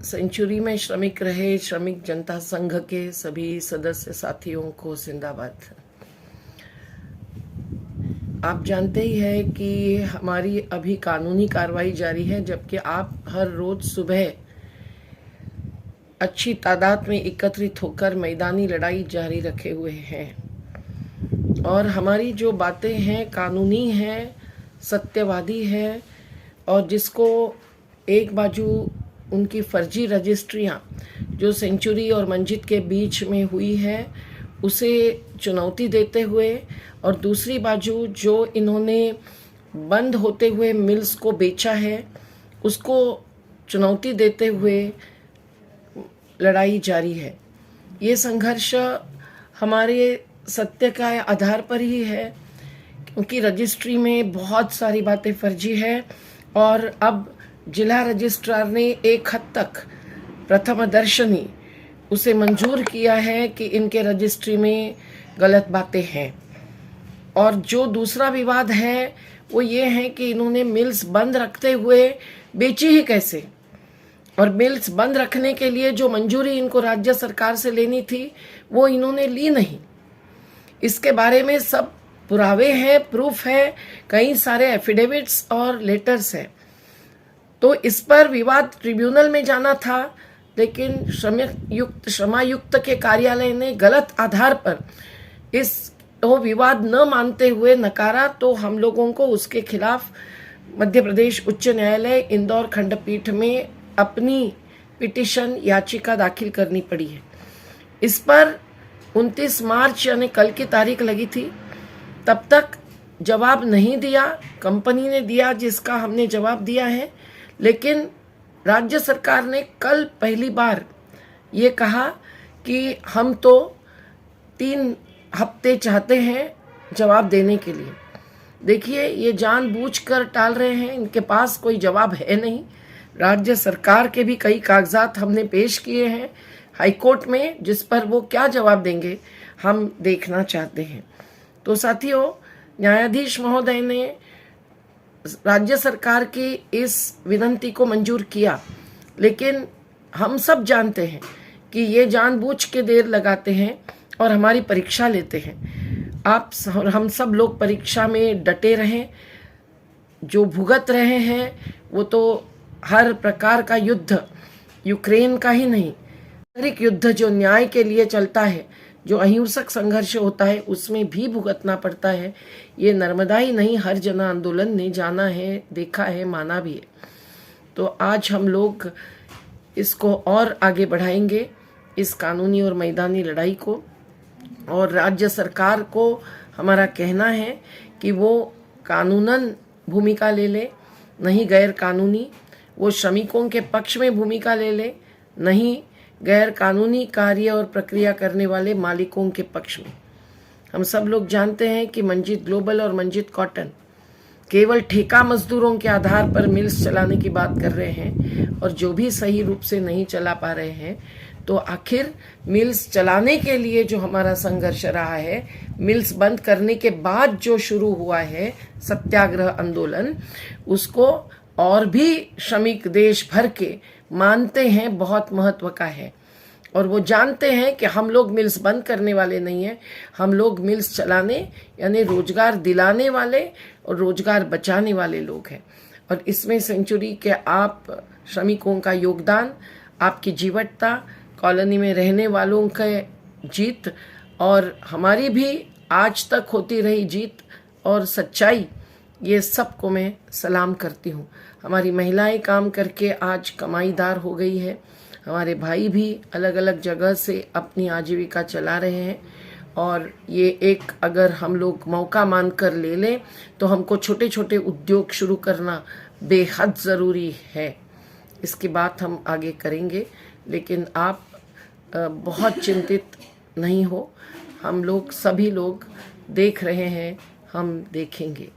Century में श्रमिक रहे श्रमिक जनता संघ के सभी सदस्य साथियों को जिंदाबाद। आप जानते ही हैं कि हमारी अभी कानूनी कार्रवाई जारी है, जबकि आप हर रोज सुबह अच्छी तादाद में एकत्रित होकर मैदानी लड़ाई जारी रखे हुए हैं और हमारी जो बातें हैं कानूनी हैं, सत्यवादी हैं और जिसको एक बाजू उनकी फर्जी रजिस्ट्रियां जो सेंचुरी और मंजित के बीच में हुई है उसे चुनौती देते हुए और दूसरी बाजू जो इन्होंने बंद होते हुए मिल्स को बेचा है उसको चुनौती देते हुए लड़ाई जारी है। ये संघर्ष हमारे सत्य का आधार पर ही है, क्योंकि रजिस्ट्री में बहुत सारी बातें फर्जी है और अब जिला रजिस्ट्रार ने एक हद तक प्रथम दर्शनी उसे मंजूर किया है कि इनके रजिस्ट्री में गलत बातें हैं। और जो दूसरा विवाद है वो ये है कि इन्होंने मिल्स बंद रखते हुए बेची ही कैसे, और मिल्स बंद रखने के लिए जो मंजूरी इनको राज्य सरकार से लेनी थी वो इन्होंने ली नहीं। इसके बारे में सब पुरावे हैं, प्रूफ है, कई सारे एफिडेविट्स और लेटर्स हैं। तो इस पर विवाद ट्रिब्यूनल में जाना था, लेकिन श्रमायुक्त के कार्यालय ने गलत आधार पर इस वो विवाद न मानते हुए नकारा, तो हम लोगों को उसके खिलाफ मध्य प्रदेश उच्च न्यायालय इंदौर खंडपीठ में अपनी पिटीशन याचिका दाखिल करनी पड़ी है। इस पर 29 मार्च यानी कल की तारीख लगी थी, तब तक जवाब नहीं दिया। कंपनी ने दिया जिसका हमने जवाब दिया है, लेकिन राज्य सरकार ने कल पहली बार ये कहा कि हम तो 3 हफ्ते चाहते हैं जवाब देने के लिए। देखिए, ये जानबूझकर टाल रहे हैं, इनके पास कोई जवाब है नहीं। राज्य सरकार के भी कई कागजात हमने पेश किए हैं हाईकोर्ट में, जिस पर वो क्या जवाब देंगे हम देखना चाहते हैं। तो साथियों, न्यायाधीश महोदय ने राज्य सरकार की इस विनती को मंजूर किया, लेकिन हम सब जानते हैं कि ये जानबूझ के देर लगाते हैं और हमारी परीक्षा लेते हैं। हम सब लोग परीक्षा में डटे रहें। जो भुगत रहे हैं वो तो हर प्रकार का युद्ध, यूक्रेन का ही नहीं, आंतरिक युद्ध जो न्याय के लिए चलता है, जो अहिंसक संघर्ष होता है, उसमें भी भुगतना पड़ता है। ये नर्मदा ही नहीं, हर जन आंदोलन ने जाना है, देखा है, माना भी है। तो आज हम लोग इसको और आगे बढ़ाएंगे, इस कानूनी और मैदानी लड़ाई को। और राज्य सरकार को हमारा कहना है कि वो कानूनन भूमिका ले ले, नहीं गैर कानूनी। वो श्रमिकों के पक्ष में भूमिका ले ले, नहीं गैर कानूनी कार्य और प्रक्रिया करने वाले मालिकों के पक्ष में। हम सब लोग जानते हैं कि मंजित ग्लोबल और मंजित कॉटन केवल ठेका मजदूरों के आधार पर मिल्स चलाने की बात कर रहे हैं और जो भी सही रूप से नहीं चला पा रहे हैं। तो आखिर मिल्स चलाने के लिए जो हमारा संघर्ष रहा है, मिल्स बंद करने के बाद जो शुरू हुआ है सत्याग्रह आंदोलन, उसको और भी श्रमिक देश भर के मानते हैं बहुत महत्व का है। और वो जानते हैं कि हम लोग मिल्स बंद करने वाले नहीं हैं, हम लोग मिल्स चलाने यानी रोजगार दिलाने वाले और रोजगार बचाने वाले लोग हैं। और इसमें सेंचुरी के आप श्रमिकों का योगदान, आपकी जीवटता, कॉलोनी में रहने वालों के जीत और हमारी भी आज तक होती रही जीत और सच्चाई, ये सबको मैं सलाम करती हूँ। हमारी महिलाएं काम करके आज कमाईदार हो गई है, हमारे भाई भी अलग अलग जगह से अपनी आजीविका चला रहे हैं। और ये एक अगर हम लोग मौका मानकर ले लें तो हमको छोटे छोटे उद्योग शुरू करना बेहद ज़रूरी है। इसकी बात हम आगे करेंगे, लेकिन आप बहुत चिंतित नहीं हो। हम लोग सभी लोग देख रहे हैं, हम देखेंगे।